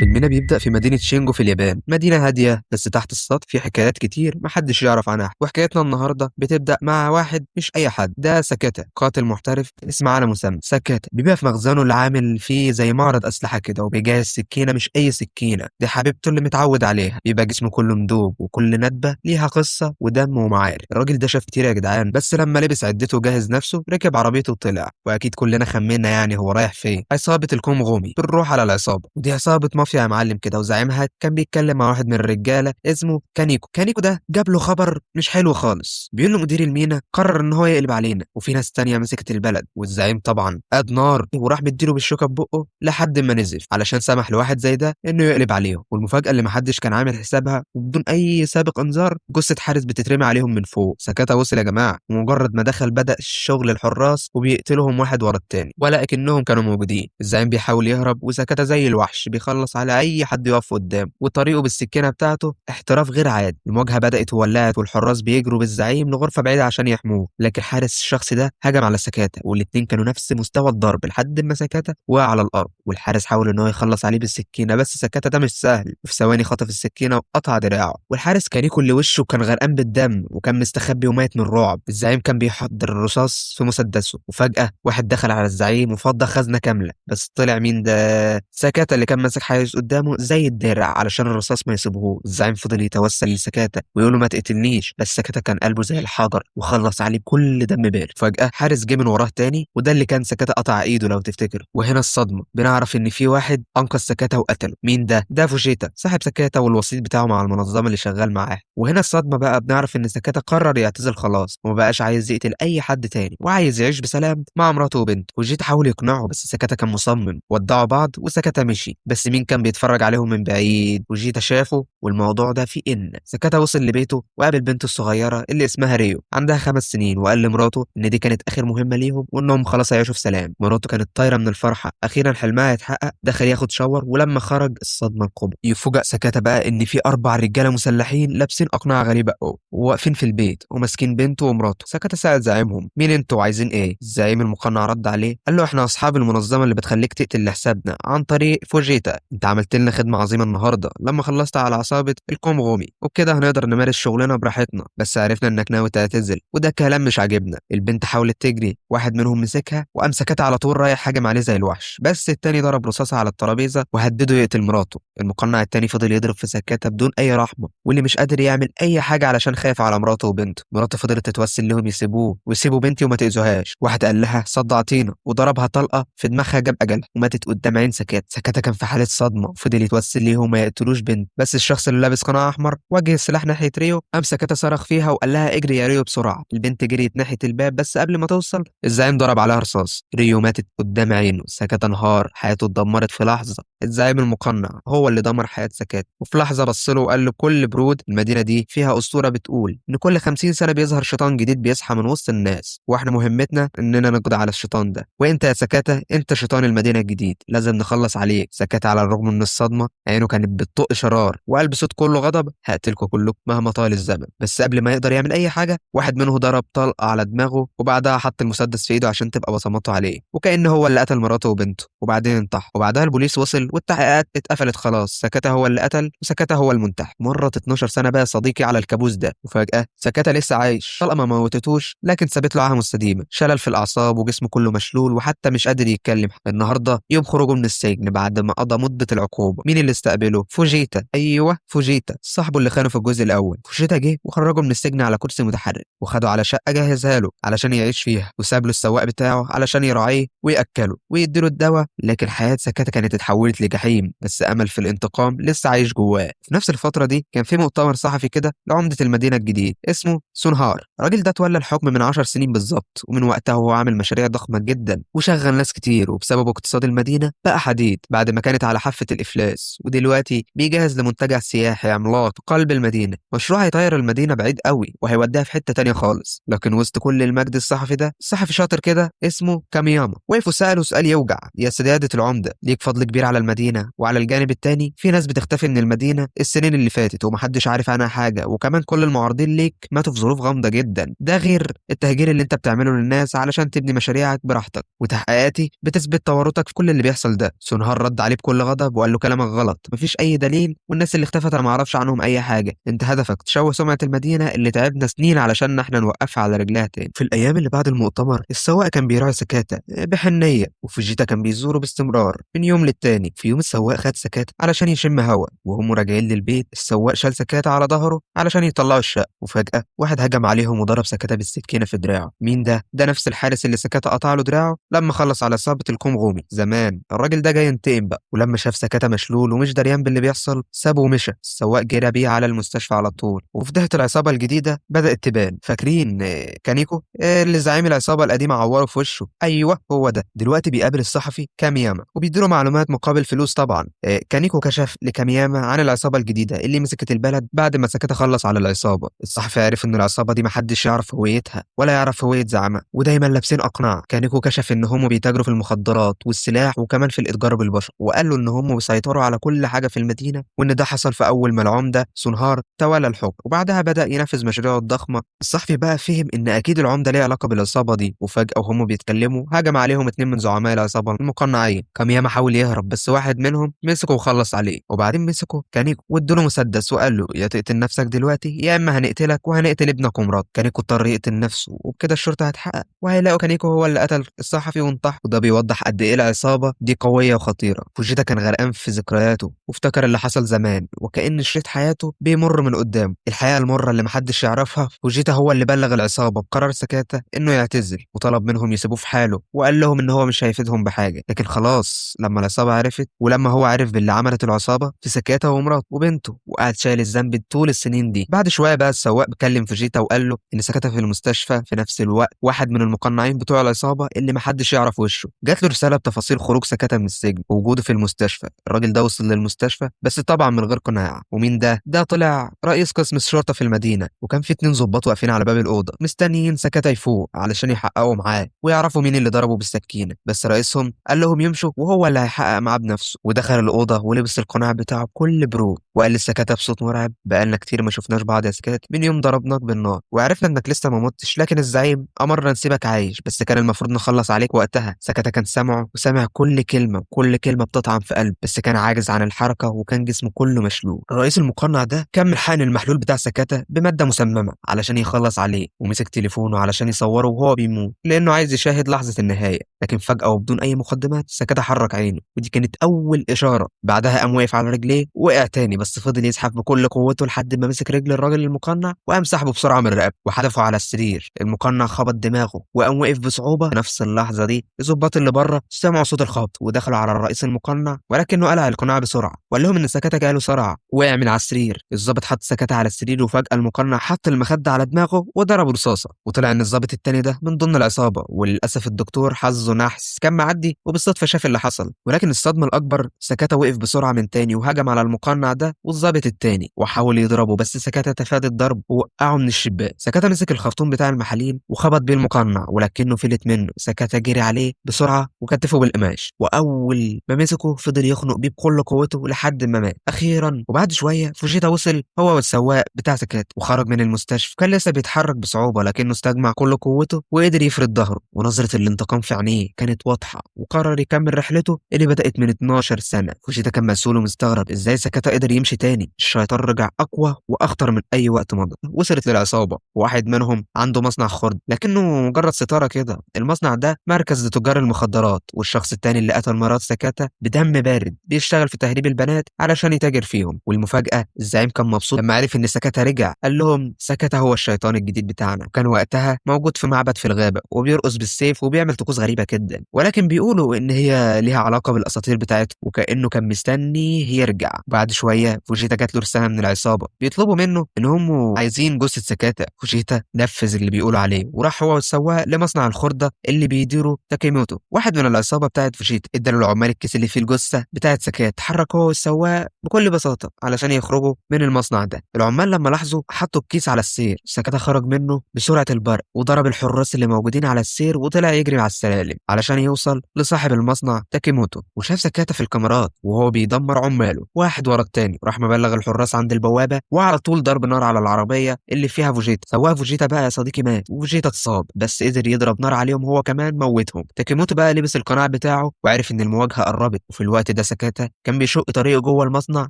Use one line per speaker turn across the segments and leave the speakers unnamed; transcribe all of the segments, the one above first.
فيلمنا بيبدأ في مدينة شينجو في اليابان، مدينة هادية بس تحت السطح في حكايات كتير محدش يعرف عنها، وحكايتنا النهاردة بتبدأ مع واحد مش أي حد، ده ساكاتا قاتل محترف اسم على مسمى. ساكاتا بيبقى في مخزنه اللي عامل فيه زي معرض أسلحة كده، وبيجهز سكينة مش أي سكينة، دي حبيبته اللي متعود عليها. بيبقى جسمه كله مدوب وكل ندبة ليها قصة ودم ومعارك. الراجل ده شاف كتير يا جدعان، بس لما لبس عدته وجهز نفسه ركب عربيته وطلع، وأكيد كلنا خمنا يعني هو رايح فين. عصابة الكومغومي بنروح على العصابة، ودي عصابة مافيا يا معلم كده، وزعيمها كان بيتكلم مع واحد من الرجالة اسمه كانيكو. كانيكو ده جاب له خبر مش حلو خالص، بيقول له مدير المينا قرر ان هو يقلب علينا، وفي ناس تانية مسكت البلد. والزعيم طبعا قاد نار وراح مديله بالشوكة ببقه لحد ما نزف، علشان سمح لواحد زي ده انه يقلب عليهم. والمفاجأة اللي محدش كان عامل حسابها، وبدون اي سابق انذار جثة حارس بتترمي عليهم من فوق. سكاتا وصل يا جماعة، ومجرد ما دخل بدأ الشغل الحراس وبيقتلهم واحد ورا التاني ولا اكنهم كانوا موجودين. الزعيم بيحاول يهرب، وسكاتا زي الوحش بيخلص على اي حد يقف قدامه، وطريقه بالسكينه بتاعته احتراف غير عادي. المواجهه بدات وولعت، والحراس بيجروا بالزعيم لغرفه بعيده عشان يحموه، لكن حارس الشخص ده هجم على سكاتا، والاتنين كانوا نفس مستوى الضرب لحد ما سكاتا وقع على الارض. والحارس حاول ان هو يخلص عليه بالسكينه، بس سكاتا ده مش سهل، وفي ثواني خطف السكينه وقطع دراعه. والحارس كاريكو اللي وشه كان غرقان بالدم وكان مستخبي ومات من الرعب. الزعيم كان بيحضر الرصاص في مسدسه، وفجاه واحد دخل على الزعيم وفضى خزنه كامله، بس طلع مين ده؟ سكاتا اللي كان ماسك حاجز قدامه زي الدرع علشان الرصاص ما يصيبهوش. الزعيم فضل يتوسل لسكاتا ويقول له ما تقتلنيش، بس سكاتا كان قلبه زي الحجر وخلص عليه بكل دم بارد. فجأة حارس جه من وراه تاني، وده اللي كان سكاتا قطع ايده لو تفتكر. وهنا الصدمة، بنعرف ان في واحد انقذ سكاتا وقتله. مين ده؟ ده فوجيتا صاحب سكاتا والوسيط بتاعه مع المنظمة اللي شغال معاه. وهنا الصدمة بقى، بنعرف ان سكاتا قرر يعتزل خلاص، ومبقاش عايز يقتل اي حد تاني، وعايز يعيش بسلام مع مراته وبنته. فوجيتا حاول يقنعه، بس سكاتا كان مصمم. ودعوا بعض وسكاتا مشي، بس مين كان بيتفرج عليهم من بعيد؟ وجيتا شافه. والموضوع ده فيه ان سكاتا وصل لبيته وقابل بنته الصغيره اللي اسمها ريو، عندها 5 سنين، وقال لمراته ان دي كانت اخر مهمه ليهم، وانهم خلاص هيعيشوا في سلام. مراته كانت طايره من الفرحه، اخيرا حلمها هيتحقق. دخل ياخد شاور، ولما خرج الصدمه الكبرى. يفوجئ سكاتا بقى ان في 4 رجاله مسلحين لابسين اقنعه غريبه قوي، وواقفين في البيت وماسكين بنته ومراته. سكاتا سأل زعيمهم مين انتوا عايزين ايه؟ الزعيم المقنع رد عليه قال له احنا اصحاب المنظمه اللي بتخليك تقتل لحسابنا عن طريق فوجيتا. انت عملت لنا خدمه عظيمه النهارده لما خلصت على عصابه الكومغومي، وبكده هنقدر نمارس شغلنا براحتنا، بس عرفنا انك ناوي تعتزل، وده كلام مش عاجبنا. البنت حاولت تجري، واحد منهم مسكها وقام سكتها على طول رايح هاجم عليه زي الوحش، بس التاني ضرب رصاصه على الترابيزه وهدده يقتل مراته. المقنع التاني فضل يضرب في سكتها بدون اي رحمه، واللي مش قادر يعمل اي حاجه علشان خايف على مراته وبنته. مراته فضلت تتوسل لهم يسيبوه ويسيبوا بنتي وما تاذوهاش. واحد قال لها صدعتينا، وضربها طلقه في دماغها جاب اجلها، وماتت قدام عين سكات. سكاتا كان في حاله صدمه، وفضل يتوسل ليهم ما يقتلوش بنت، بس الشخص اللي لابس قناع احمر وجه السلاح ناحيه ريو. قام سكاتا صرخ فيها وقال لها اجري يا ريو بسرعه. البنت جريت ناحيه الباب، بس قبل ما توصل الزعيم ضرب عليها رصاص. ريو ماتت قدام عينه. سكاتا انهار، حياته اتدمرت في لحظه. الزعيم المقنع هو اللي دمر حياه سكاتا، وفي لحظه بص له وقال له بكل برود المدينه دي فيها اسطوره بتقول ان كل 50 سنه بيظهر شيطان جديد بيصحى من وسط الناس، واحنا مهمتنا اننا نقضي على الشيطان ده، وانت يا سكاتا انت شيطان المدينه الجديد، لازم نخلص عليك. سكاتا على الرغم من الصدمه عينه كانت بتطق شرار، وقال بصوت كله غضب هقتلكوا كلكم مهما طال الزمن. بس قبل ما يقدر يعمل اي حاجه، واحد منه ضرب طلقه على دماغه، وبعدها حط المسدس في ايده عشان تبقى بصماته عليه، وكأن هو اللي قتل مراته وبنته، وبعدين انتحر. وبعدها البوليس وصل والتحقيقات اتقفلت خلاص. سكاتا هو اللي قتل، وسكاتا هو المنتحر. مرت 12 سنه بقى يا صديقي على الكابوس ده، وفجاه سكاتا لسه عايش. طلقه ما موتتوش، لكن سابت له عاهه مستديمه، شلل في الاعصاب وجسمه كله مشلول، وحتى مش قادر يتكلم. النهارده يوم خروجه من السجن بعد ما قضى مده العقوبه. مين اللي استقبله؟ فوجيتا. ايوه فوجيتا صاحبه اللي خانه في الجزء الاول. فوجيتا جه وخرجه من السجن على كرسي متحرك، وخده على شقه جهزها له علشان يعيش فيها، وساب له السواق بتاعه علشان يراعيه وياكله ويديله الدواء. لكن حياه سكاتا كانت اتحولت لجحيم، بس امل في الانتقام لسه عايش جواه. في نفس الفتره دي كان في مؤتمر صحفي كده لعمده المدينه الجديد اسمه سونهار. الراجل ده تولى الحكم من 10 سنين بالظبط، ومن وقتها هو عامل مشاريع ضخمه جدا وشغل ناس كتير، وبسببه اقتصاد المدينه بقى حديد بعد ما كانت على حافه الافلاس. ودلوقتي بيجهز لمنتجع سياحي عملاق في قلب المدينه، مشروع هيطير المدينه بعيد قوي وهيوديها في حته تانية خالص. لكن وسط كل المجد الصحفي ده، صحفي شاطر كده اسمه كامياما وقف وساله سؤال يوجع: يا سياده العمده، ليك فضل كبير على المدينه، وعلى الجانب التاني في ناس بتختفي من المدينه السنين اللي فاتت ومحدش عارف عنها حاجه، وكمان كل المعارضين ليك ماتوا في ظروف غامضه جدا، ده غير التهجير اللي انت بتعمله للناس علشان تبني مشاريعك براحتك، وتحقيقاتي بتثبت تورطك في كل اللي بيحصل ده. سونهار رد عليه بكل غضب السبب وقال له كلامك غلط، مفيش اي دليل، والناس اللي اختفت انا ما اعرفش عنهم اي حاجه، انت هدفك تشوه سمعه المدينه اللي تعبنا سنين علشان احنا نوقفها على رجلها تاني. في الايام اللي بعد المؤتمر السواق كان بيراعي سكاتا بحنيه، وفوجيتا كان بيزوره باستمرار من يوم للتاني. في يوم السواق خد سكاتا علشان يشم هوا، وهم راجعين للبيت السواق شال سكاتا على ظهره علشان يطلعوا الشقه، وفجاه واحد هجم عليهم وضرب سكاتا بالسكينه في دراعه. مين ده؟ ده نفس الحارس اللي سكاتا قطع له دراعه لما خلص على عصابه الكونغومي زمان. الراجل ده جاي ينتقم بقى، ولما شاف سكاتا مشلول ومش دريان باللي بيحصل سابه ومشى. السواق جرى بيه على المستشفى على طول، وفضحة العصابه الجديده بدات تبان. فاكرين كانيكو اللي زعيم العصابه القديمه عوره في وشه؟ ايوه هو ده. دلوقتي بيقابل الصحفي كامياما وبيديله معلومات مقابل فلوس طبعا. كانيكو كشف لكامياما عن العصابه الجديده اللي مسكت البلد بعد ما سكاتا خلص على العصابه. الصحفي عرف ان العصابه دي محدش يعرف هويتها ولا يعرف هويه زعمها، ودايما لابسين اقنعه. كانيكو كشف ان هم بيتاجروا في المخدرات والسلاح وكمان في الاتجار بالبشر، وقال له ان هم بيسيطروا على كل حاجه في المدينه، وان ده حصل في اول ما العمده سونهار تولى الحكم، وبعدها بدا ينفذ مشاريعه الضخمه. الصحفي بقى فهم ان اكيد العمده ليه علاقه بالعصابه دي، وفجاه وهم بيتكلموا هجم عليهم اتنين من زعماء العصابه المقنعين. كامياما حاول يهرب بس واحد منهم مسكه وخلص عليه، وبعدين مسكه كانيكو وادوله مسدس وقال له يا تقتل نفسك دلوقتي يا اما هنقتلك وهنقتل ابنك ومراتك. كانيكو اضطر يقتل نفسه، وبكده الشرطه هتحقق وهيلاقوا كانيكو هو اللي قتل الصحفي وانتحر. وده بيوضح قد ايه العصابه دي قويه وخطيره. فوجيتا كان غرقان في ذكرياته وافتكر اللي حصل زمان، وكأن شريط حياته بيمر من قدامه. الحقيقه المره اللي محدش يعرفها، فوجيتا هو اللي بلغ العصابه بقرار سكاتا انه يعتزل، وطلب منهم يسيبوه في حاله، وقال لهم ان هو مش هيفيدهم بحاجه. لكن خلاص لما العصابه عرفت، ولما هو عرف باللي عملت العصابه في سكاتا ومراته وبنته، وقعد شايل الذنب طول السنين دي. بعد شويه بقى السواق بكلم فوجيتا وقال له ان سكاتا في المستشفى في نفس الوقت. واحد من المقنعين بتوع العصابه اللي محدش يعرف وشه جات له رساله بتفاصيل خروج سكاتا من السجن ووجوده في المستشفى. الراجل ده وصل للمستشفى بس طبعا من غير قناع. ومين ده؟ ده طلع رئيس قسم الشرطه في المدينه، وكان في اتنين ظباط واقفين على باب الاوضه مستنيين سكاتا يفوق علشان يحققوا معاه ويعرفوا مين اللي ضربه بالسكينه. بس رئيسهم قال لهم يمشوا وهو اللي هيحقق معاه بنفسه، ودخل الاوضه ولبس القناع بتاعه بكل برود، وقال لسكاتا بصوت مرعب بقالنا كتير ما شفناش بعض يا سكات من يوم ضربناك بالنار، وعرفنا انك لسه ما متش، لكن الزعيم امرنا نسيبك عايش بس كان المفروض نخلص عليك وقتها. سكاتا كان سامعه وسامع كل كلمه، كل كلمه بتطعن في قلب، بس كان عاجز عن الحركه وكان جسمه كله مشلول. الرئيس المقنع ده كان محقن المحلول بتاع سكاتا بماده مسممه علشان يخلص عليه، ومسك تليفونه علشان يصوره وهو بيموت لانه عايز يشاهد لحظه النهايه. لكن فجاه وبدون اي مقدمات سكاتا حرك عينه، ودي كانت اول اشاره. بعدها قام واقف على رجليه وقع تاني، بس فضل يزحف بكل قوته لحد ما مسك رجل الراجل المقنع وقام سحبه بسرعه من رقبته وحدفه على السرير. المقنع خبط دماغه وقام واقف بصعوبه. في نفس اللحظه دي الظباط اللي بره سمعوا صوت الخبط ودخلوا على الرئيس المقنع، ولكنه قلع القناع بسرعه وقال لهم ان سكاتا جاله صرع. وقع من على السرير. الظابط حط سكاتا على السرير، وفجاه المقنع حط المخده على دماغه وضربه رصاصه، وطلع ان الظابط التاني ده من ضمن العصابه. وللاسف الدكتور حظه نحس كان معدي وبالصدفه شاف اللي حصل. ولكن الصدمه الاكبر سكاتا وقف بسرعه من تاني وهجم على المقنع ده والظابط التاني وحاول يضربه، بس سكاتا تفادى الضرب ووقعه من الشباك. سكاتا مسك الخرطوم بتاع المحاليل وخبط بيه المقنع، ولكنه فلت منه. سكاتا جري عليه بسرعه وكتفه بالقماش، واول ما مسكه فضل يخنق بيه بكل قوته لحد ما مات اخيرا. وبعد شويه فوجيتا وصل هو والسواق بتاع سكاتا وخرج من المستشفى. كان لسه بيتحرك بصعوبه لكنه استجمع كل قوته وقدر يفرد ظهره، ونظره الانتقام في عينيه كانت واضحه، وقرر يكمل رحلته اللي بدات من 12 سنه. فوجيتا كان مسؤول ومستغرب ازاي سكاتا قدر يمشي تاني. الشيطان رجع اقوى واخطر من اي وقت مضى. وصلت للعصابه، واحد منهم عنده مصنع خرد لكنه مجرد ستاره كده. المصنع ده مركز لتجار المخدرات، والشخص التاني اللي قتل مرات سكاتا بدم بارد بيشتغل في تهريب البنات علشان يتاجر فيهم. والمفاجاه الزعيم كان مبسوط لما عرف ان سكاتا رجع. قال لهم سكاتا هو الشيطان الجديد بتاعنا، وكان وقتها موجود في معبد في الغابه وبيرقص بالسيف وبيعمل طقوس غريبه جدا، ولكن بيقولوا ان هي ليها علاقه بالاساطير بتاعته، وكانه كان مستني يرجع. بعد شويه فوجيتا جات له رساله من العصابه بيطلبوا منه ان هم عايزين جثه سكاتا. فوجيتا نفذ اللي بيقولوا عليه وراح هو والسواق لمصنع الخرده اللي بيديره تاكيموتو. واحد من العصابه بتاعت فوجيتا ادى للعمال الكيس اللي فيه الجثه بتاعت سكاتا. اتحرك هو والسواق بكل بساطه علشان يخرجوا من المصنع ده. العمال لما لاحظوا حطوا الكيس على السير. سكاتا خرج منه بسرعه البرق وضرب الحراس اللي موجودين على السير وطلع يجري على السلالم علشان يوصل لصاحب المصنع تاكيموتو. وشاف سكاتا في الكاميرات وهو بيدمر عماله واحد ورا التاني. راح مبلغ الحراس عند البوابه وعلى طول ضرب نار على العربيه اللي فيها فوجيتا. سواق فوجيتا بقى يا صديقي مات، وفوجيتا اتصاب بس قدر يضرب نار عليهم هو كمان موتهم. تاكيموتو بقى لبس القناع بتاعه وعرف ان المواجهه قربت، وفي الوقت ده سكاتا كان بيشق طريقه جوه المصنع،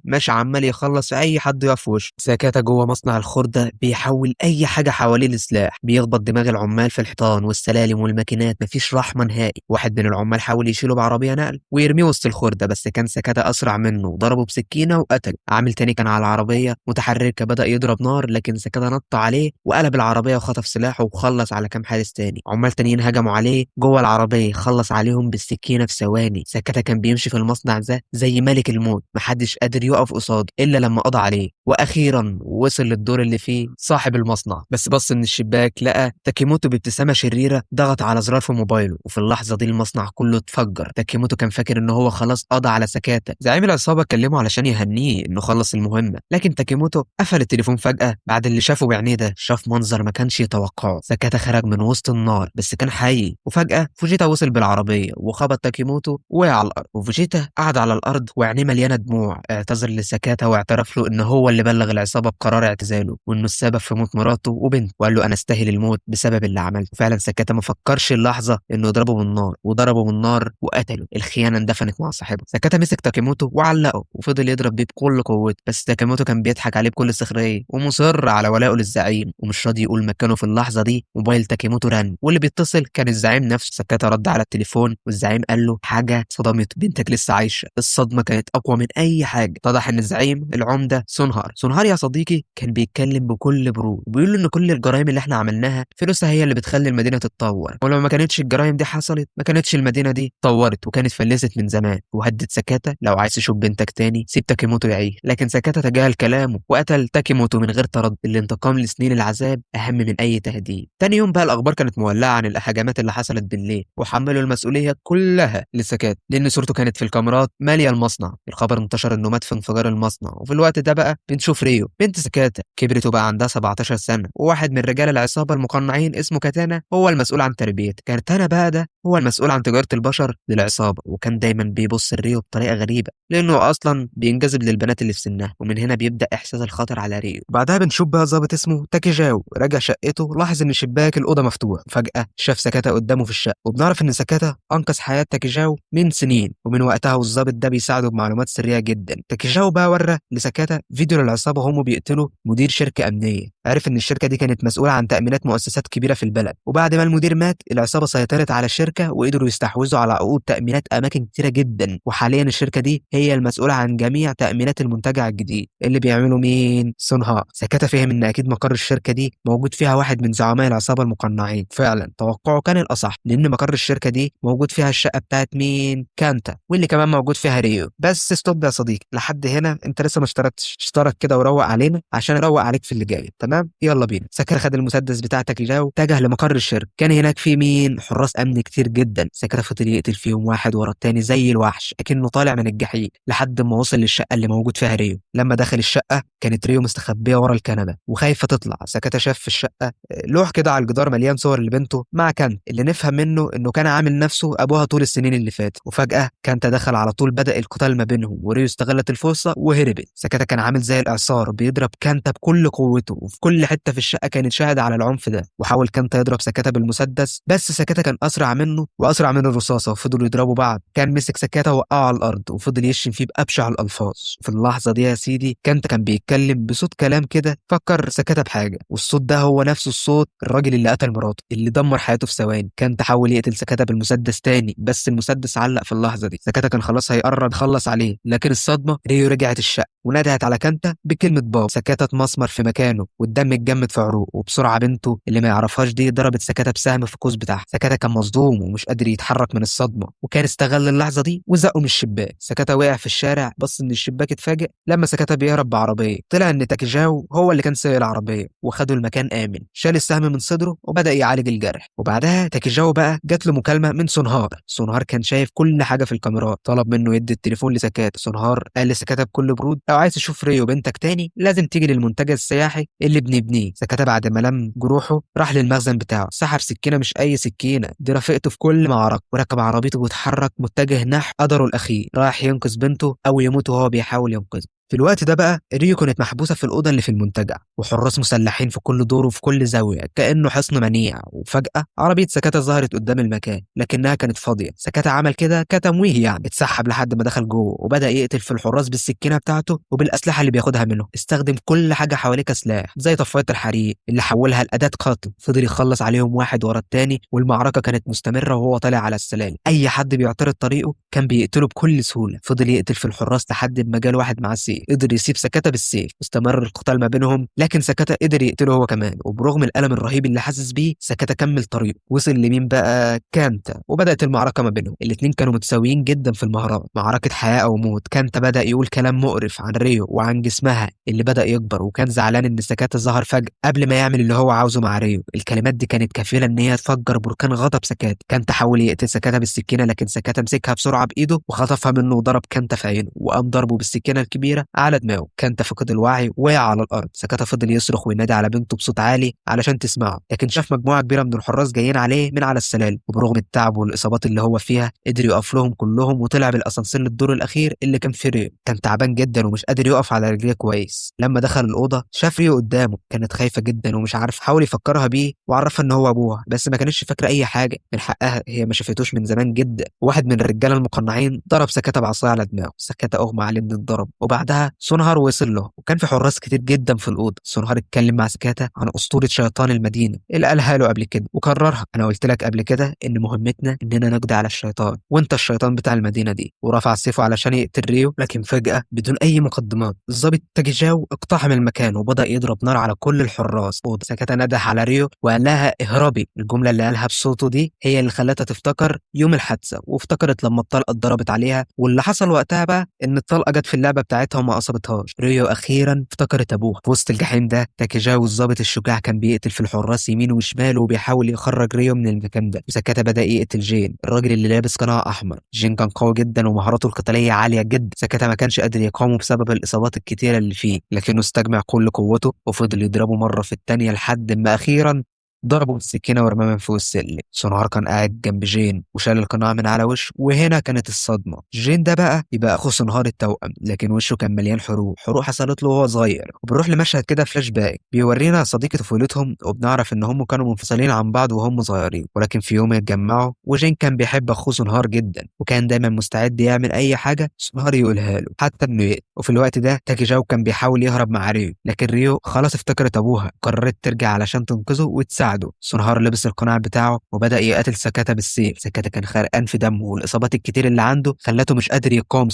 ماشي عمال يخلص في اي حد يقف في وشه. سكاتا جوه مصنع الخردة بيحول اي حاجه حواليه لسلاح، بيخبط دماغ العمال في الحيطان والسلالم والماكينات، مفيش رحمه نهائي. واحد من العمال حاول يشيله بعربيه نقل ويرميه وسط الخردة، بس كان سكاتا اسرع منه وضربه بسكينه وقتله. عامل تاني كان على العربيه متحركه بدأ يضرب نار، لكن سكاتا نط عليه وقلب العربيه وخطف سلاحه وخلص على كام حارس تاني. عمال تانيين هجموا عليه جوه العربيه، خلص عليهم بالسكينه في ثواني. سكاتا كان بيمشي في المصنع ده زي ملك الموت، محدش قادر يقف قصاده الا لما قضى عليه. واخيرا وصل للدور اللي فيه صاحب المصنع، بس بص من الشباك لقى تاكيموتو بابتسامه شريره ضغط على زرار في موبايله، وفي اللحظه دي المصنع كله اتفجر. تاكيموتو كان فاكر ان هو خلاص قضى على سكاتا. زعيم العصابه كلمه علشان يهنيه انه خلص المهمه، لكن تاكيموتو قفل التليفون فجاه بعد اللي شافه بعينيه ده. شاف منظر ما كانش يتوقعه، سكاتا خرج من وسط النار بس كان حي. وفجاه فوجيتا وصل بالعربيه وخبط تاكيموتو ووقع على الارض، وفوجيتا قعد على الارض وعينيه مليانه دموع. اعتذر لسكاتا واعترف له ان هو اللي بلغ العصابه بقرار اعتزاله، وانه السبب في موت مراته وبنته، وقال له انا استاهل الموت بسبب اللي عملته. فعلا سكاتا ما فكرش اللحظه انه يضربه بالنار، وضربه بالنار وقتله. الخيانه اندفنت مع صاحبه. سكاتا مسك تاكيموتو وعلقه وفضل يضرب بيه بكل قوته، بس تاكيموتو كان بيضحك عليه بكل سخريه ومصر على ولائه للزعيم ومش راضي يقول مكانه. في اللحظه دي موبايل تاكيموتو رن، واللي بيتصل كان الزعيم نفسه. سكاتا رد على التليفون والزعيم قال له حاجه صدمته، بنتك لسه عايشه. الصدمه كانت اقوى من اي حاجه. اتضح ان الزعيم العمده سونهار يا صديقي كان بيتكلم بكل برود وبيقول له ان كل الجرائم اللي احنا عملناها فلوسها هي اللي بتخلي المدينه تتطور، ولو ما كانتش الجرائم دي حصلت ما كانتش المدينه دي اتطورت وكانت فلست من زمان. وهدد سكاتا لو عايز تشوف بنتك تاني سيب تاكيموتو يعيش، لكن سكاتا تجاهل كلامه وقتل تاكيموتو من غير تردد. الانتقام لسنين العذاب اهم من اي تهديد. تاني يوم بقى الاخبار كانت مولعه عن الهجمات اللي حصلت بالليل، وحملوا المسؤوليه كلها لسكاتا لان صورته كانت في الكاميرات ماليه المصنع. الخبر انتشر انه مات في انفجار المصنع. وفي الوقت ده بقى بنشوف ريو بنت سكاتا كبرت وبقى عندها 17 سنه، وواحد من رجال العصابه المقنعين اسمه كاتانا هو المسؤول عن تربيتها. كاتانا بقى ده هو المسؤول عن تجاره البشر للعصابه، وكان دايما بيبص لريو بطريقه غريبه لانه اصلا بينجذب للبنات اللي في سنها. ومن هنا بيبدا احساس الخطر على ريو. بعدها بنشوف بقى ظابط اسمه تاكيجاو راجع شقته، لاحظ ان شباك الاوضه مفتوح. فجاه شاف سكاتا قدامه في الشقه، وبنعرف ان سكاتا انقذ حياه تاكيجاو من سنين، ومن وقتها والظابط ده بيساعده بمعلومات سريه جدا. تاكيجاو بقى ورى لسكاتا فيديو للعصابه هم بيقتلوا مدير شركه امنيه. عرف ان الشركه دي كانت مسؤوله عن تامينات مؤسسات كبيره في البلد، وبعد ما المدير مات العصابه سيطرت على الشركه وقدروا يستحوذوا على عقود تامينات اماكن كتيره جدا. وحاليا الشركه دي هي المسؤوله عن جميع تامينات المنتجع الجديد اللي بيعمله مين؟ سونهار. سكاتا فهم ان اكيد مقر الشركه دي موجود فيها واحد من زعماء العصابه المقنعين. فعلا توقعه كان الاصح، لان مقر الشركه دي موجود فيها الشقه بتاعت مين؟ كانتا، واللي كمان موجود فيها ريو. بس ستوب يا صديقي، لحد هنا انت لسه ما اشتركتش. اشترك كده وروق علينا عشان اروق عليك في اللي جاي. تمام يلا بينا. سكر خد المسدس بتاع تاكيجاو اتجه لمقر الشركه. كان هناك في مين؟ حراس امن كتير جدا. سكر فضل يقتل فيهم واحد ورا التاني زي الوحش اكنه طالع من الجحيم لحد ما وصل للشقه اللي موجود فيها ريو. لما دخل الشقه كانت ريو مستخبيه ورا الكنبه وخايفه تطلع. سكاتا شاف في الشقه لوح كده على الجدار مليان صور لبنته مع كانت، اللي نفهم منه انه كان عامل نفسه ابوها طول السنين اللي فاتت. وفجاه كانت دخل على طول، بدا القتال ما بينهم وريو استغلت الفرصه وهربت. سكاتا كان عامل زي الاعصار بيضرب كانتا بكل قوته، وفي كل حته في الشقه كانت شاهده على العنف ده. وحاول كانتا يضرب سكاتا بالمسدس، بس سكاتا كان اسرع منه واسرع من الرصاصه، وفضلوا يضربوا بعض. كان مسك سكاتا وقعه على الارض وفضل يشتم فيه بابشع الالفاظ. في اللحظه دي يا سيدي كانتا كان بيتكلم بصوت كلام كده فكر سكاتا بحاجه، والصوت ده هو نفس الصوت الراجل اللي قتل مراته اللي دمر حياته في ثواني. كان تحاول يقتل سكاتا بالمسدس تاني، بس المسدس علق في اللحظه دي. سكاتا كان خلاص هيقرب يخلص عليه، لكن الصدمه ريو رجعت الشقه ونادت على كانتا بكلمه بابا. سكاتا اتمسمر في مكانه والدم اتجمد في عروقه، وبسرعه بنته اللي ما يعرفهاش دي ضربت سكاتا بسهم في القوس بتاعها. سكاتا كان مصدوم ومش قادر يتحرك من الصدمه، وكان استغل اللحظه دي وزقه من الشباك. سكاتا وقع في الشارع، بص من الشباك اتفاجئ لما سكاتا بيهرب بعربيه. طلع ان تاكيجاو هو اللي كان سايق العربيه وخده المكان امن. شال السهم من صدره وبدا يعالج الجرح. وبعدها تاكيجاو بقى جات له مكالمه من سونهار كان شايف كل حاجه في الكاميرات. طلب منه يدي التليفون لسكاتا. سونهار قال لسكاتا بكل برود لو عايز تشوف ريو بنتك تاني لازم تيجي للمنتجع السياحي اللي بنبنيه. سكاتا بعد ما لم جروحه راح للمخزن بتاعه، سحب سكينه مش اي سكينه، دي رفيقته في كل معركه، وركب عربيته واتحرك متجه نحو قدره الاخير، رايح ينقذ بنته او يموت وهو بيحاول ينقذها. في الوقت ده بقى ريو كانت محبوسة في الأوضة اللي في المنتجع، وحراس مسلحين في كل دور وفي كل زاوية كأنه حصن منيع. وفجأة عربية سكاتة ظهرت قدام المكان لكنها كانت فاضية. سكاتة عمل كده كتمويه، يعني اتسحب لحد ما دخل جوه وبدأ يقتل في الحراس بالسكينة بتاعته وبالأسلحة اللي بياخدها منهم. استخدم كل حاجة حواليه كسلاح زي طفاية الحريق اللي حولها لأداة قتل. فضل يخلص عليهم واحد ورا التاني والمعركة كانت مستمرة وهو طالع على السلالم. أي حد بيعترض طريقه كان بيقتله بكل سهولة. فضل يقتل في الحراس لحد ما جال واحد مع السيف قدر يسيب سكاتة بالسيف. استمر القتال ما بينهم لكن سكاتة قدر يقتله هو كمان، وبرغم الألم الرهيب اللي حاسس بيه سكاتة كمل طريقه. وصل لمين بقى؟ كانتا. وبدأت المعركة ما بينهم. الاتنين كانوا متساويين جدا في المهارات، معركة حياة أو موت. كانتا بدأ يقول كلام مقرف عن ريو وعن جسمها اللي بدأ يكبر، وكان زعلان إن سكاتة ظهر فجأة قبل ما يعمل اللي هو عاوزه مع ريو. الكلمات دي كانت كفيلة إن هي تفجر بركان غضب سكاتة. كانتا حاول يقتل سكاتة بالسكينة لكن سكاتة مسكها بسرعة بإيده وخطفها منه وضرب كانتا في عينه، وقام ضربه بالسكينة الكبيرة على دماغه. كانتا فقد الوعي وقع على الأرض. سكاتة فضل يصرخ وينادي على بنته بصوت عالي علشان تسمعه، لكن شاف مجموعة كبيرة من الحراس جايين عليه من على السلالم. وبرغم التعب والإصابات اللي هو فيها قدر يقف لهم كلهم وطلع بالأسانسير للدور الأخير اللي كان في ريو. كان تعبان جدا ومش قادر يقف على رجليه كويس. لما دخل الأوضة شاف ريو قدامه، كانت خايفة جدا ومش عارف. حاول يفكرها بيه وعرفها إن هو أبوها بس ما كانتش فاكرة أي حاجة. من حقها، هي ما شافتوش من زمان جدا. واحد من الرجالة المقنعين ضرب سكاتة بعصاية على دماغه. سكاتة أغمى عليه من الضرب، وبعدها سونهار وصل له وكان في حراس كتير جدا في الأوضة. سونهار اتكلم مع سكاتة عن أسطورة شيطان المدينة اللي قالها له قبل كده وكررها. أنا قلت لك قبل كده إن مهمتنا إننا نقضي على الشيطان وأنت الشيطان بتاع المدينة دي. ورفع سيفه علشان يقتل ريو لكن فجأة بدون أي مقدمات الضابط تاكيجاو اقتحم المكان وبدأ يضرب نار على كل الحراس. سكاتة نده على ريو وقال لها اهربي. الجملة اللي قالها بصوته دي هي اللي خلتها تفتكر يوم الحادثة، وافتكرت لما الطلقة اتضربت عليها. واللي حصل وقتها بقى إن الطلقة جت في اللعبة بتاعتها وما أصابتهاش. ريو أخيرا افتكرت أبوها. في وسط الجحيم ده تاكيجاو الضابط الشجاع كان بيقتل في الحراس يمين وشمال وبيحاول يخرج ريو من المكان ده. وسكاتة بدأ يقتل جين، الراجل اللي لابس قناع أحمر. جين كان قوي جدا ومهاراته القتالية عالية جدا. سكاتة ما كانش قادر يقاومه بسبب الإصابات الكتيرة اللي فيه، لكنه استجمع كل قوته وفضل يضربه مرة في التانية لحد ما أخيرا ضربه بالسكينة ورماه من فوق السلم. سونهار كان قاعد جنب جين وشال القناع من على وشه، وهنا كانت الصدمة. جين ده بقى يبقى أخو سونهار التوأم، لكن وشه كان مليان حروق حصلت له وهو صغير. وبنروح لمشهد كده فلاش باك بيورينا صديقة طفولتهم، وبنعرف إن هم كانوا منفصلين عن بعض وهم صغيرين، ولكن في يوم اتجمعوا. وجين كان بيحب أخوه سونهار جدا وكان دايما مستعد يعمل أي حاجة سونهار يقولها له حتى إنه يقتل. وفي الوقت ده تاكيجاو كان بيحاول يهرب مع ريو، لكن ريو خلاص افتكرت أبوها قررت ترجع علشان تنقذه وتساعده. سونهار لبس القناع بتاعه وبدأ يقاتل سكاتة بالسيف. سكاتة كان خرقان في دمه والإصابات الكتير اللي عنده خلته مش قادر يقاوم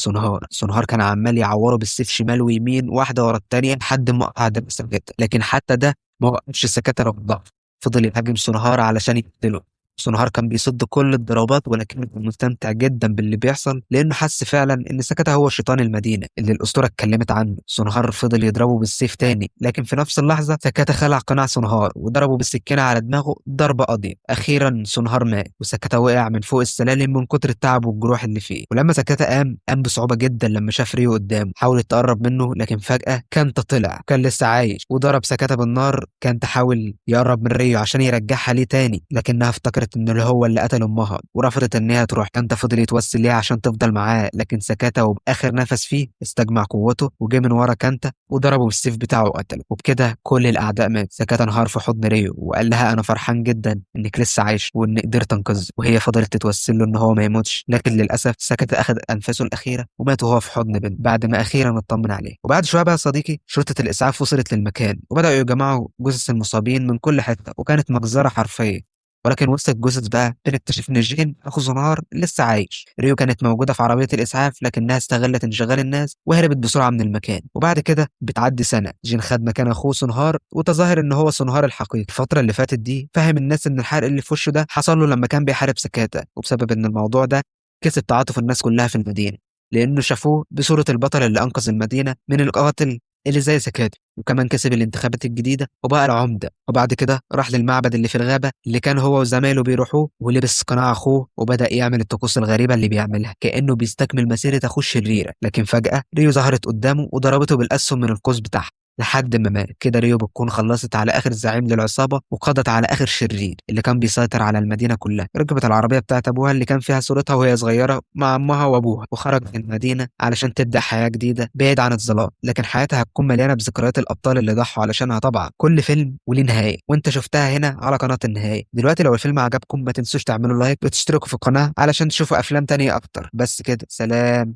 سونهار كان عمال يعوره بالسيف شمال ويمين واحدة ورا التانية لحد ما قطع دم سكاتة، لكن حتى ده ما وقفش سكاتة رغم ضعفه. فضل يهاجم سونهار علشان يقتله. سونهار كان بيصد كل الضربات ولكنه كان مستمتع جدا باللي بيحصل لانه حس فعلا ان سكاتة هو شيطان المدينه اللي الاسطوره اتكلمت عنه. سونهار فضل يضربه بالسيف تاني لكن في نفس اللحظه سكاتة خلع قناع سونهار وضربه بالسكينه على دماغه ضربه قاضيه. اخيرا سونهار مات وسكاتة وقع من فوق السلالم من كتر التعب والجروح اللي فيه. ولما سكاتة قام بصعوبه جدا لما شاف ريو قدامه. حاولت تقرب منه لكن فجاه كانتا طلع كان لسه عايش وضرب سكاتة بالنار. كانتا حاول يقرب من ريو عشان يرجعها ليه تاني لكنها افتكرت انه هو اللي قتل امها ورفضت ان هي تروح. كانتا فضل يتوسل ليها عشان تفضل معاه لكن سكاتة وباخر نفس فيه استجمع قوته وجه من ورا كانتا وضربه بالسيف بتاعه وقتله. وبكده كل الاعداء مات. سكاتة انهار في حضن ريو وقال لها انا فرحان جدا انك لسه عايش وان قدرت انقذه. وهي فضلت تتوسل له ان هو ما يموتش لكن للاسف سكاتة اخذ انفاسه الاخيره ومات وهو في حضن بنت بعد ما اخيرا اطمن عليه. وبعد شويه بقى صديقي شرطه الاسعاف وصلت للمكان وبداوا يجمعوا جثث المصابين من كل حته وكانت مجزره حرفيا. ولكن وسط الجثث بقى بنكتشف ان جين اخو سونهار لسه عايش. ريو كانت موجوده في عربيه الاسعاف لكنها استغلت انشغال الناس وهربت بسرعه من المكان. وبعد كده بتعدي سنه جين خد مكان اخوه سونهار وتظاهر ان هو سونهار الحقيقي. الفتره اللي فاتت دي فهم الناس ان الحرق اللي في وشه ده حصل له لما كان بيحارب سكاتة، وبسبب ان الموضوع ده كسب تعاطف الناس كلها في المدينه لانه شافوه بصوره البطل اللي انقذ المدينه من القاتل اللي زي سكاتة. وكمان كسب الانتخابات الجديدة وبقى العمدة. وبعد كده راح للمعبد اللي في الغابة اللي كان هو وزمايله بيروحوه ولبس قناع أخوه وبدأ يعمل الطقوس الغريبة اللي بيعملها كأنه بيستكمل مسيرة أخوه الشريرة. لكن فجأة ريو ظهرت قدامه وضربته بالأسهم من القوس بتاعها لحد ما مات كده. ريو بتكون خلصت على اخر زعيم للعصابه وقضت على اخر شرير اللي كان بيسيطر على المدينه كلها. ركبت العربيه بتاعت ابوها اللي كان فيها صورتها وهي صغيره مع امها وابوها، وخرجت من المدينه علشان تبدا حياه جديده بعيد عن الظلام. لكن حياتها هتكون مليانه بذكريات الابطال اللي ضحوا علشانها. طبعا كل فيلم وليه نهايه، وانت شفتها هنا على قناه النهايه. دلوقتي لو الفيلم عجبكم ما تنسوش تعملوا لايك وتشتركوا في القناه علشان تشوفوا افلام تانية اكتر. بس كده، سلام.